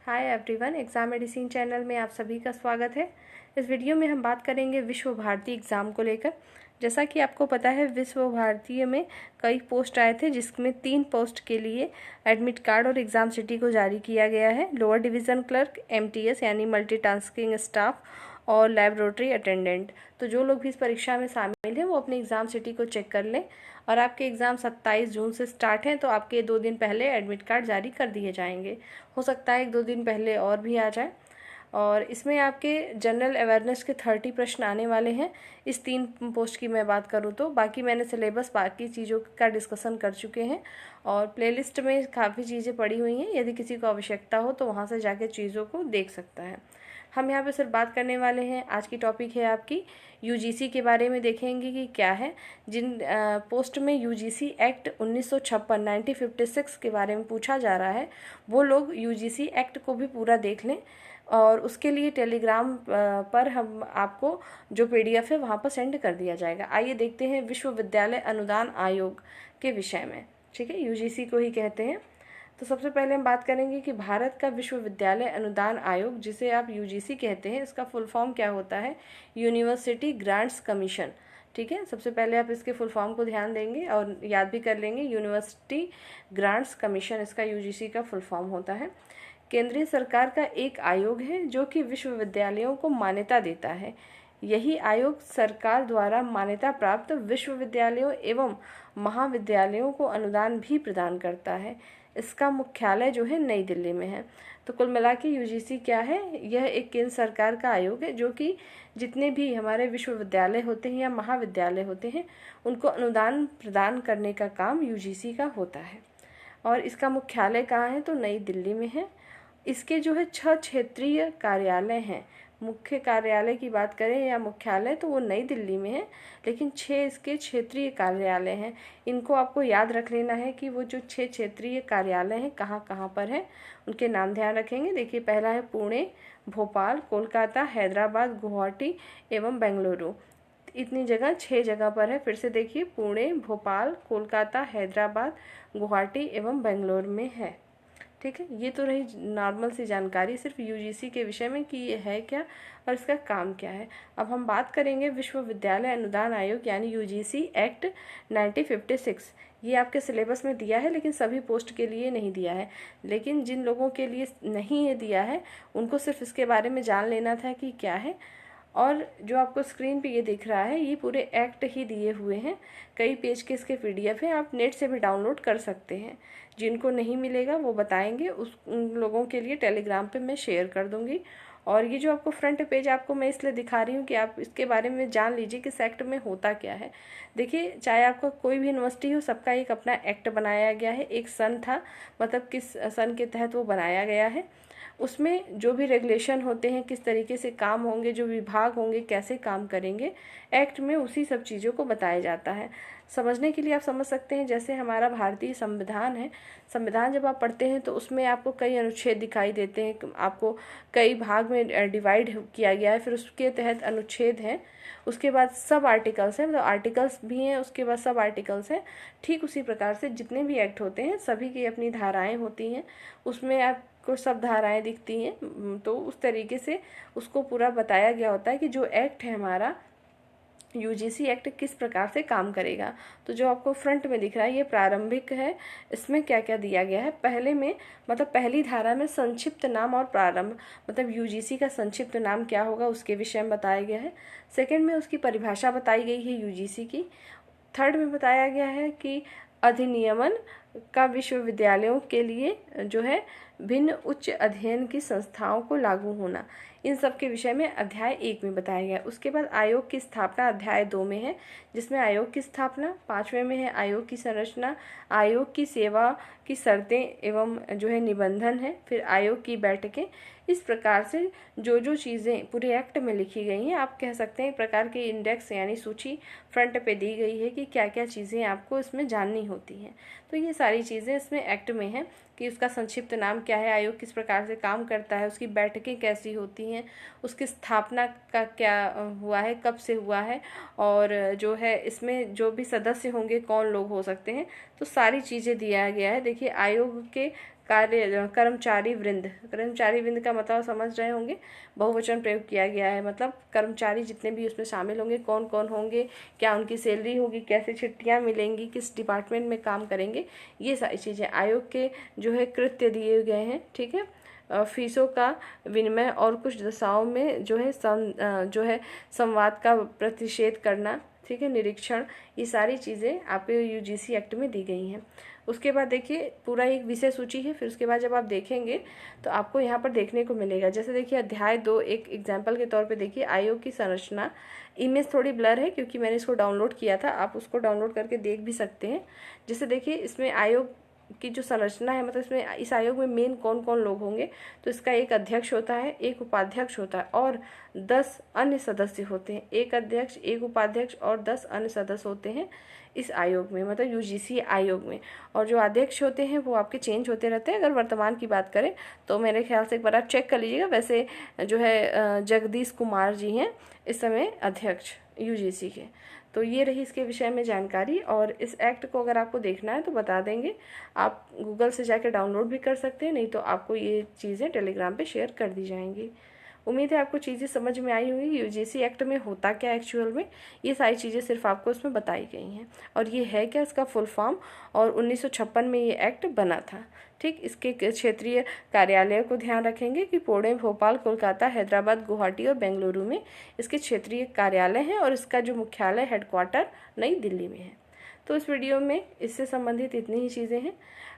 Hi everyone, exam medicine channel में आप सभी का स्वागत है। इस वीडियो में हम बात करेंगे विश्व भारती एग्ज़ाम को लेकर। जैसा कि आपको पता है, विश्व भारती में कई पोस्ट आए थे, जिसमें 3 पोस्ट के लिए एडमिट कार्ड और एग्ज़ाम सिटी को जारी किया गया है। लोअर डिवीज़न क्लर्क, MTS यानी मल्टीटास्किंग स्टाफ और लैबोरेटरी अटेंडेंट। तो जो लोग भी इस परीक्षा में शामिल हैं वो अपने एग्ज़ाम सिटी को चेक कर लें। और आपके एग्ज़ाम 27 जून से स्टार्ट हैं, तो आपके 2 दिन पहले एडमिट कार्ड जारी कर दिए जाएंगे। हो सकता है 1-2 दिन पहले और भी आ जाए। और इसमें आपके जनरल अवेयरनेस के 30 प्रश्न आने वाले हैं। इस 3 पोस्ट की मैं बात करूँ तो बाकी मैंने सिलेबस बाकी चीज़ों का डिस्कशन कर चुके हैं और प्लेलिस्ट में काफ़ी चीज़ें पड़ी हुई हैं। यदि किसी को आवश्यकता हो तो वहाँ से जाके चीज़ों को देख सकता है। हम यहाँ पे सिर्फ बात करने वाले हैं, आज की टॉपिक है आपकी UGC के बारे में। देखेंगे कि क्या है। जिन पोस्ट में UGC एक्ट 1956 के बारे में पूछा जा रहा है, वो लोग UGC एक्ट को भी पूरा देख लें। और उसके लिए टेलीग्राम पर हम आपको जो PDF है वहाँ पर सेंड कर दिया जाएगा। आइए देखते हैं विश्वविद्यालय अनुदान आयोग के विषय में। ठीक है, UGC को ही कहते हैं। तो सबसे पहले हम बात करेंगे कि भारत का विश्वविद्यालय अनुदान आयोग, जिसे आप UGC कहते हैं, इसका फुल फॉर्म क्या होता है? University grants commission. ठीक है, सबसे पहले आप इसके फुल फॉर्म को ध्यान देंगे और याद भी कर लेंगे। यूनिवर्सिटी ग्रांट्स कमीशन इसका UGC का फुल फॉर्म होता है। केंद्रीय सरकार का एक आयोग है जो कि विश्वविद्यालयों को मान्यता देता है। यही आयोग सरकार द्वारा मान्यता प्राप्त विश्वविद्यालयों एवं महाविद्यालयों को अनुदान भी प्रदान करता है। इसका मुख्यालय जो है नई दिल्ली में है। तो कुल मिला के UGC क्या है? यह एक केंद्र सरकार का आयोग है जो कि जितने भी हमारे विश्वविद्यालय होते हैं या महाविद्यालय होते हैं, उनको अनुदान प्रदान करने का काम UGC का होता है। और इसका मुख्यालय कहाँ है? तो नई दिल्ली में है। इसके जो है 6 क्षेत्रीय कार्यालय हैं। मुख्य कार्यालय की बात करें या मुख्यालय, तो वो नई दिल्ली में है, लेकिन 6 इसके क्षेत्रीय कार्यालय हैं। इनको आपको याद रख लेना है कि वो जो 6 क्षेत्रीय कार्यालय हैं कहाँ कहाँ पर हैं, उनके नाम ध्यान रखेंगे। देखिए, पहला है पुणे, भोपाल, कोलकाता, हैदराबाद, गुवाहाटी एवं बेंगलुरु। इतनी जगह 6 जगह पर है। फिर से देखिए, पुणे, भोपाल, कोलकाता, हैदराबाद, गुवाहाटी एवं बेंगलुरु में है। ठीक है, ये तो रही नॉर्मल सी जानकारी सिर्फ UGC के विषय में कि ये है क्या और इसका काम क्या है। अब हम बात करेंगे विश्वविद्यालय अनुदान आयोग यानी UGC एक्ट 1956। ये आपके सिलेबस में दिया है, लेकिन सभी पोस्ट के लिए नहीं दिया है। लेकिन जिन लोगों के लिए नहीं ये दिया है, उनको सिर्फ इसके बारे में जान लेना था कि क्या है। और जो आपको स्क्रीन पे ये दिख रहा है, ये पूरे एक्ट ही दिए हुए हैं। कई पेज के इसके PDF हैं, आप नेट से भी डाउनलोड कर सकते हैं। जिनको नहीं मिलेगा वो बताएंगे, उन लोगों के लिए टेलीग्राम पे मैं शेयर कर दूंगी। और ये जो आपको फ्रंट पेज आपको मैं इसलिए दिखा रही हूँ कि आप इसके बारे में जान लीजिए कि इस एक्ट में होता क्या है। देखिए, चाहे आपका कोई भी यूनिवर्सिटी हो, सबका एक अपना एक्ट बनाया गया है। एक सन था, मतलब किस सन के तहत वो बनाया गया है। उसमें जो भी रेगुलेशन होते हैं, किस तरीके से काम होंगे, जो विभाग होंगे कैसे काम करेंगे, एक्ट में उसी सब चीज़ों को बताया जाता है। समझने के लिए आप समझ सकते हैं, जैसे हमारा भारतीय संविधान है। संविधान जब आप पढ़ते हैं तो उसमें आपको कई अनुच्छेद दिखाई देते हैं, आपको कई भाग में डिवाइड किया गया है। फिर उसके तहत अनुच्छेद हैं, उसके बाद सब आर्टिकल्स हैं, मतलब आर्टिकल्स भी हैं, उसके बाद सब आर्टिकल्स हैं। ठीक उसी प्रकार से जितने भी एक्ट होते हैं सभी की अपनी धाराएं होती हैं, उसमें आपको सब धाराएं दिखती हैं। तो उस तरीके से उसको पूरा बताया गया होता है कि जो एक्ट है हमारा UGC एक्ट किस प्रकार से काम करेगा। तो जो आपको फ्रंट में दिख रहा है ये प्रारंभिक है। इसमें क्या क्या दिया गया है? पहले में, मतलब पहली धारा में संक्षिप्त नाम और प्रारंभ, मतलब UGC का संक्षिप्त नाम क्या होगा उसके विषय में बताया गया है। सेकंड में उसकी परिभाषा बताई गई है UGC की। थर्ड में बताया गया है कि अधिनियमन का विश्वविद्यालयों के लिए जो है भिन्न उच्च अध्ययन की संस्थाओं को लागू होना, इन सब के विषय में अध्याय 1 में बताया गया है। उसके बाद आयोग की स्थापना अध्याय 2 में है, जिसमें आयोग की स्थापना। 5वें में है आयोग की संरचना, आयोग की सेवा की शर्तें एवं जो है निबंधन है, फिर आयोग की बैठकें। इस प्रकार से जो जो चीज़ें पूरे एक्ट में लिखी गई हैं, आप कह सकते हैं एक प्रकार के इंडेक्स यानी सूची फ्रंट पे दी गई है कि क्या क्या चीज़ें आपको इसमें जाननी होती हैं। तो ये सारी चीज़ें इसमें एक्ट में हैं कि उसका संक्षिप्त नाम क्या है, आयोग किस प्रकार से काम करता है, उसकी बैठकें कैसी होती हैं, उसकी स्थापना का क्या हुआ है, कब से हुआ है, और जो है इसमें जो भी सदस्य होंगे कौन लोग हो सकते हैं, तो सारी चीज़ें दिया गया है। देखिए, आयोग के कर्मचारी वृंद। कर्मचारी वृंद का मतलब समझ रहे होंगे, बहुवचन प्रयोग किया गया है, मतलब कर्मचारी जितने भी उसमें शामिल होंगे कौन कौन होंगे, क्या उनकी सैलरी होगी, कैसे छुट्टियां मिलेंगी, किस डिपार्टमेंट में काम करेंगे, ये सारी चीज़ें आयोग के जो है कृत्य दिए गए हैं। ठीक है, फीसों का विनिमय और कुछ दशाओं में जो है संवाद का प्रतिषेध करना। ठीक है, निरीक्षण, ये सारी चीज़ें आपके यूजीसी एक्ट में दी गई हैं। उसके बाद देखिए पूरा एक विषय सूची है, फिर उसके बाद जब आप देखेंगे तो आपको यहाँ पर देखने को मिलेगा। जैसे देखिए अध्याय 2, एक एग्जाम्पल के तौर पे देखिए आयोग की संरचना। इमेज थोड़ी ब्लर है क्योंकि मैंने इसको डाउनलोड किया था, आप उसको डाउनलोड करके देख भी सकते हैं। जैसे देखिए इसमें आयोग की जो संरचना है, मतलब इसमें इस आयोग में मेन कौन कौन लोग होंगे, तो इसका एक अध्यक्ष होता है, एक उपाध्यक्ष होता है और 10 अन्य सदस्य होते हैं। एक अध्यक्ष, एक उपाध्यक्ष और 10 अन्य सदस्य होते हैं इस आयोग में, मतलब यूजीसी आयोग में। और जो अध्यक्ष होते हैं वो आपके चेंज होते रहते हैं। अगर वर्तमान की बात करें तो मेरे ख्याल से एक बार आप चेक कर लीजिएगा, वैसे जो है जगदीश कुमार जी हैं इस समय अध्यक्ष यूजीसी के। तो ये रही इसके विषय में जानकारी। और इस एक्ट को अगर आपको देखना है तो बता देंगे, आप गूगल से जाकर डाउनलोड भी कर सकते हैं, नहीं तो आपको ये चीज़ें टेलीग्राम पे शेयर कर दी जाएंगी। उम्मीद है आपको चीज़ें समझ में आई होंगी, यूजीसी एक्ट में होता क्या एक्चुअल में, ये सारी चीज़ें सिर्फ आपको उसमें बताई गई हैं। और ये है क्या, इसका फुल फॉर्म, और 1956 में ये एक्ट बना था। ठीक, इसके क्षेत्रीय कार्यालय को ध्यान रखेंगे कि पुणे, भोपाल, कोलकाता, हैदराबाद, गुवाहाटी और बेंगलुरु में इसके क्षेत्रीय कार्यालय हैं और इसका जो मुख्यालय हेडक्वार्टर नई दिल्ली में है। तो इस वीडियो में इससे संबंधित इतनी ही चीज़ें हैं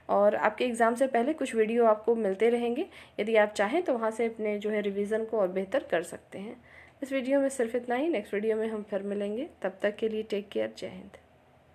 और आपके एग्ज़ाम से पहले कुछ वीडियो आपको मिलते रहेंगे। यदि आप चाहें तो वहाँ से अपने जो है रिवीजन को और बेहतर कर सकते हैं। इस वीडियो में सिर्फ इतना ही। नेक्स्ट वीडियो में हम फिर मिलेंगे, तब तक के लिए टेक केयर, जय हिंद।